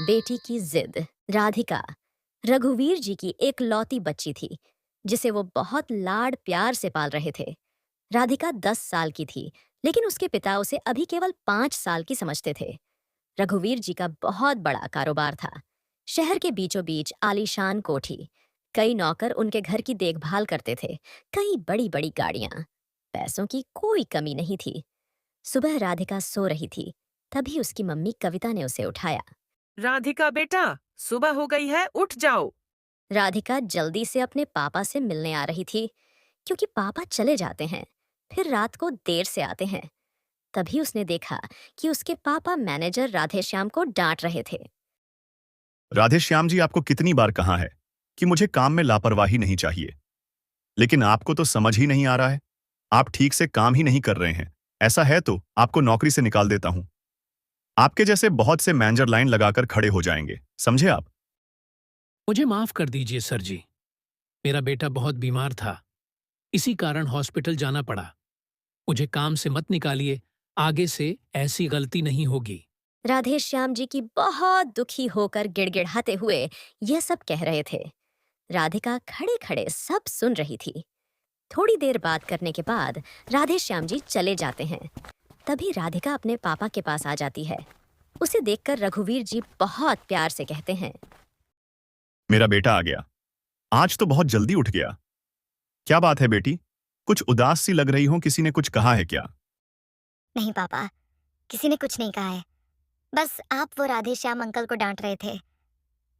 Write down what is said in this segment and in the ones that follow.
बेटी की जिद। राधिका रघुवीर जी की एक लौती बच्ची थी जिसे वो बहुत लाड प्यार से पाल रहे थे। राधिका 10 साल की थी, लेकिन उसके पिता उसे अभी केवल 5 साल की समझते थे। रघुवीर जी का बहुत बड़ा कारोबार था। शहर के बीचों बीच आलीशान कोठी, कई नौकर उनके घर की देखभाल करते थे, कई बड़ी बड़ी गाड़ियां। पैसों की कोई कमी नहीं थी। सुबह राधिका सो रही थी, तभी उसकी मम्मी कविता ने उसे उठाया। राधिका बेटा, सुबह हो गई है, उठ जाओ। राधिका जल्दी से अपने पापा से मिलने आ रही थी, क्योंकि पापा चले जाते हैं, फिर रात को देर से आते हैं। तभी उसने देखा कि उसके पापा मैनेजर राधेश्याम को डांट रहे थे। राधेश्याम जी, आपको कितनी बार कहा है कि मुझे काम में लापरवाही नहीं चाहिए, लेकिन आपको तो समझ ही नहीं आ रहा है। आप ठीक से काम ही नहीं कर रहे हैं। ऐसा है तो आपको नौकरी से निकाल देता हूं। आपके जैसे बहुत से मैनेजर लाइन लगाकर खड़े हो जाएंगे, समझे आप? मुझे माफ कर दीजिए सर जी। मेरा बेटा बहुत बीमार था, इसी कारण हॉस्पिटल जाना पड़ा। मुझे काम से मत निकालिए, आगे से ऐसी गलती नहीं होगी। राधेश्याम जी की बहुत दुखी होकर गिड़गिड़ाते हुए यह सब कह रहे थे। राधिका खड़े खड़े सब सुन रही थी। थोड़ी देर बात करने के बाद राधेश्याम जी चले जाते हैं। तभी राधिका अपने पापा के पास आ जाती है। उसे देखकर रघुवीर जी बहुत प्यार से कहते हैं। मेरा बेटा आ गया। आज तो बहुत जल्दी उठ गया। क्या बात है बेटी? कुछ उदास सी लग रही हो, किसी ने कुछ कहा है क्या? नहीं पापा, किसी ने कुछ नहीं कहा है। बस आप वो राधेश्याम अंकल को डांट रहे थे।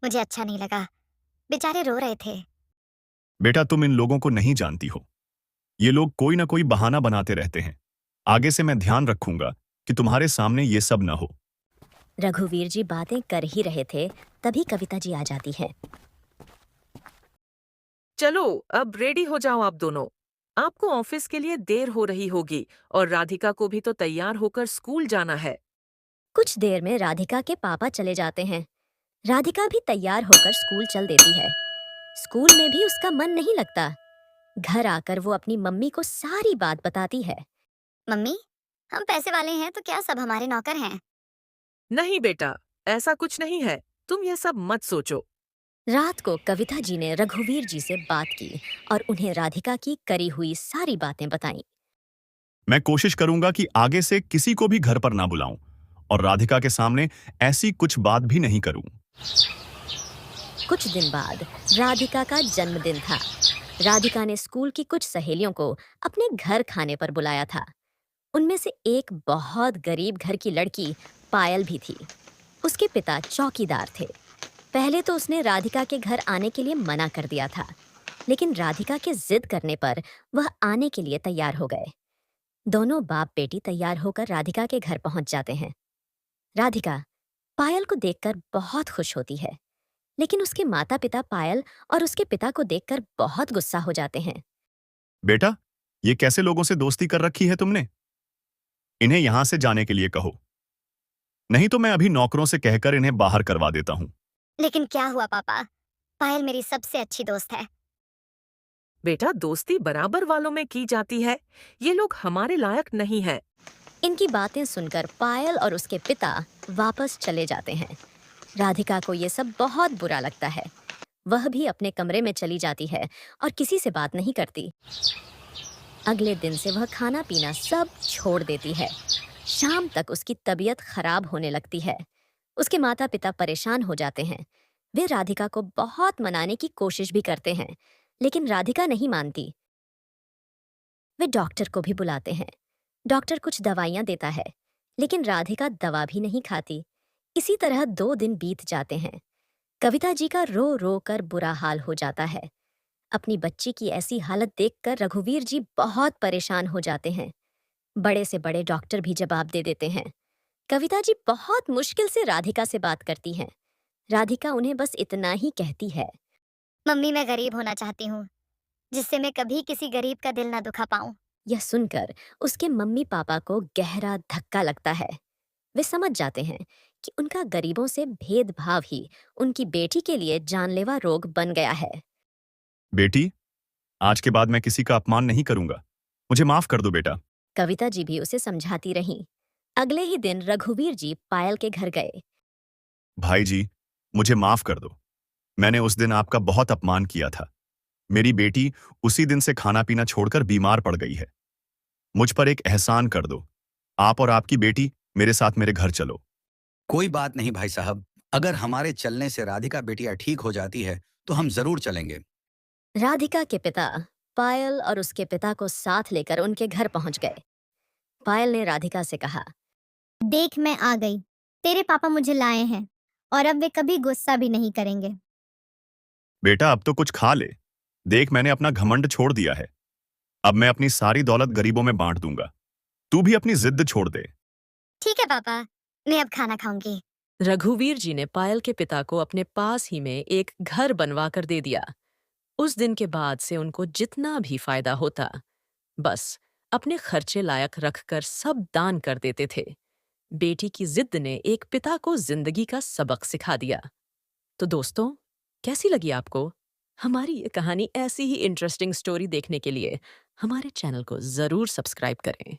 मुझे अच्छा नहीं लगा, बेचारे रो रहे थे। बेटा, तुम इन लोगों को नहीं जानती हो। ये लोग कोई ना कोई बहाना बनाते रहते हैं। आगे से मैं ध्यान रखूंगा कि तुम्हारे सामने ये सब ना हो। रघुवीर जी बातें कर ही रहे थे, तभी कविता जी आ जाती है। चलो, अब रेडी हो जाओ आप दोनों। आपको ऑफिस के लिए देर हो रही होगी और राधिका को भी तो तैयार होकर स्कूल जाना है। कुछ देर में राधिका के पापा चले जाते हैं। राधिका भी तैयार होकर स्कूल चल देती है। स्कूल में भी उसका मन नहीं लगता। घर आकर वो अपनी मम्मी को सारी बात बताती है। मम्मी, हम पैसे वाले हैं तो क्या सब हमारे नौकर हैं? नहीं बेटा, ऐसा कुछ नहीं है। तुम यह सब मत सोचो। रात को कविता जी ने रघुवीर जी से बात की और उन्हें राधिका की करी हुई सारी बातें बताईं। मैं कोशिश करूंगा कि आगे से किसी को भी घर पर ना बुलाऊं और राधिका के सामने ऐसी कुछ बात भी नहीं करूं। कुछ दिन बाद राधिका का जन्मदिन था। राधिका ने स्कूल की कुछ सहेलियों को अपने घर खाने पर बुलाया था। उनमें से एक बहुत गरीब घर की लड़की पायल भी थी। उसके पिता चौकीदार थे। पहले तो उसने राधिका के घर आने के लिए मना कर दिया था, लेकिन राधिका के जिद करने पर वह आने के लिए तैयार हो गए। दोनों बाप बेटी तैयार होकर राधिका के घर पहुंच जाते हैं। राधिका पायल को देखकर बहुत खुश होती है, लेकिन उसके माता पिता पायल और उसके पिता को देखकर बहुत गुस्सा हो जाते हैं। बेटा, ये कैसे लोगों से दोस्ती कर रखी है तुमने? इन्हें यहां से जाने के लिए कहो, नहीं तो मैं अभी नौकरों से कहकर इन्हें बाहर करवा देता हूं। लेकिन क्या हुआ पापा, पायल मेरी सबसे अच्छी दोस्त है। बेटा, दोस्ती बराबर वालों में की जाती है। ये लोग हमारे लायक नहीं है। इनकी बातें सुनकर पायल और उसके पिता वापस चले जाते हैं। राधिका को ये सब बहुत बुरा लगता है। वह भी अपने कमरे में चली जाती है और किसी से बात नहीं करती। अगले दिन से वह खाना पीना सब छोड़ देती है। शाम तक उसकी तबीयत खराब होने लगती है। उसके माता पिता परेशान हो जाते हैं। वे राधिका को बहुत मनाने की कोशिश भी करते हैं, लेकिन राधिका नहीं मानती। वे डॉक्टर को भी बुलाते हैं। डॉक्टर कुछ दवाइयां देता है, लेकिन राधिका दवा भी नहीं खाती। इसी तरह 2 दिन बीत जाते हैं। कविता जी का रो रो कर बुरा हाल हो जाता है। अपनी बच्ची की ऐसी हालत देखकर रघुवीर जी बहुत परेशान हो जाते हैं। बड़े से बड़े डॉक्टर भी जवाब दे देते हैं। कविता जी बहुत मुश्किल से राधिका से बात करती हैं। राधिका उन्हें बस इतना ही कहती है। मम्मी, मैं गरीब होना चाहती हूँ, जिससे मैं कभी किसी गरीब का दिल ना दुखा पाऊं। यह सुनकर उसके मम्मी पापा को गहरा धक्का लगता है। वे समझ जाते हैं कि उनका गरीबों से भेदभाव ही उनकी बेटी के लिए जानलेवा रोग बन गया है। बेटी, आज के बाद मैं किसी का अपमान नहीं करूंगा। मुझे माफ कर दो बेटा। कविता जी भी उसे समझाती रहीं। अगले ही दिन रघुवीर जी पायल के घर गए। भाई जी, मुझे माफ कर दो। मैंने उस दिन आपका बहुत अपमान किया था। मेरी बेटी उसी दिन से खाना पीना छोड़कर बीमार पड़ गई है। मुझ पर एक एहसान कर दो। आप और आपकी बेटी मेरे साथ मेरे घर चलो। कोई बात नहीं भाई साहब, अगर हमारे चलने से राधिका बेटिया ठीक हो जाती है तो हम जरूर चलेंगे। राधिका के पिता पायल और उसके पिता को साथ लेकर उनके घर पहुंच गए। पायल ने राधिका से कहा, देख मैं आ गई। तेरे पापा मुझे लाए हैं और अब वे कभी गुस्सा भी नहीं करेंगे। बेटा अब तो कुछ खा ले। देख मैंने अपना घमंड छोड़ दिया है। अब मैं अपनी सारी दौलत गरीबों में बांट दूंगा। तू भी अपनी जिद छोड़ दे। ठीक है पापा, मैं अब खाना खाऊंगी। रघुवीर जी ने पायल के पिता को अपने पास ही में एक घर बनवा कर दे दिया। उस दिन के बाद से उनको जितना भी फायदा होता, बस अपने खर्चे लायक रखकर सब दान कर देते थे। बेटी की जिद ने एक पिता को जिंदगी का सबक सिखा दिया। तो दोस्तों, कैसी लगी आपको हमारी ये कहानी? ऐसी ही इंटरेस्टिंग स्टोरी देखने के लिए हमारे चैनल को जरूर सब्सक्राइब करें।